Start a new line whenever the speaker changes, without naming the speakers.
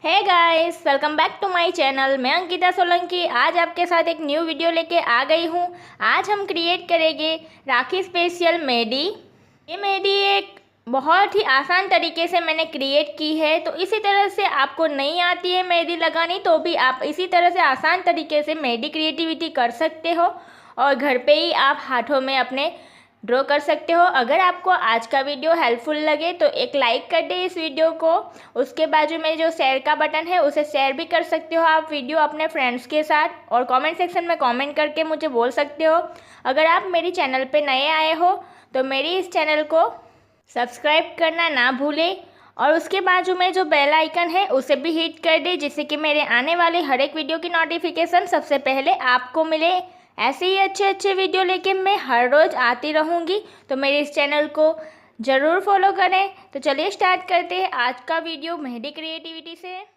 Hey guys, welcome back to my channel. मैं अंकिता सोलंकी आज आपके साथ एक न्यू वीडियो लेके आ गई हूँ। आज हम क्रिएट करेंगे राखी स्पेशल मेहंदी। ये मेहंदी एक बहुत ही आसान तरीके से मैंने क्रिएट की है, तो इसी तरह से आपको नहीं आती है मेहंदी लगानी तो भी आप इसी तरह से आसान तरीके से मेहंदी क्रिएटिविटी कर सकते हो और घर पे ही आप हाथों में अपने ड्रॉ कर सकते हो। अगर आपको आज का वीडियो हेल्पफुल लगे तो एक लाइक कर दे इस वीडियो को। उसके बाजू में जो शेयर का बटन है उसे शेयर भी कर सकते हो आप वीडियो अपने फ्रेंड्स के साथ, और कमेंट सेक्शन में कमेंट करके मुझे बोल सकते हो। अगर आप मेरी चैनल पे नए आए हो तो मेरी इस चैनल को सब्सक्राइब करना ना भूलें और उसके बाजू में जो बेल आइकन है उसे भी हिट कर दे, जिससे कि मेरे आने वाले हर एक वीडियो की नोटिफिकेशन सबसे पहले आपको मिले। ऐसे ही अच्छे अच्छे वीडियो लेके मैं हर रोज़ आती रहूँगी, तो मेरे इस चैनल को ज़रूर फॉलो करें। तो चलिए स्टार्ट करते हैं आज का वीडियो मेहंदी क्रिएटिविटी से।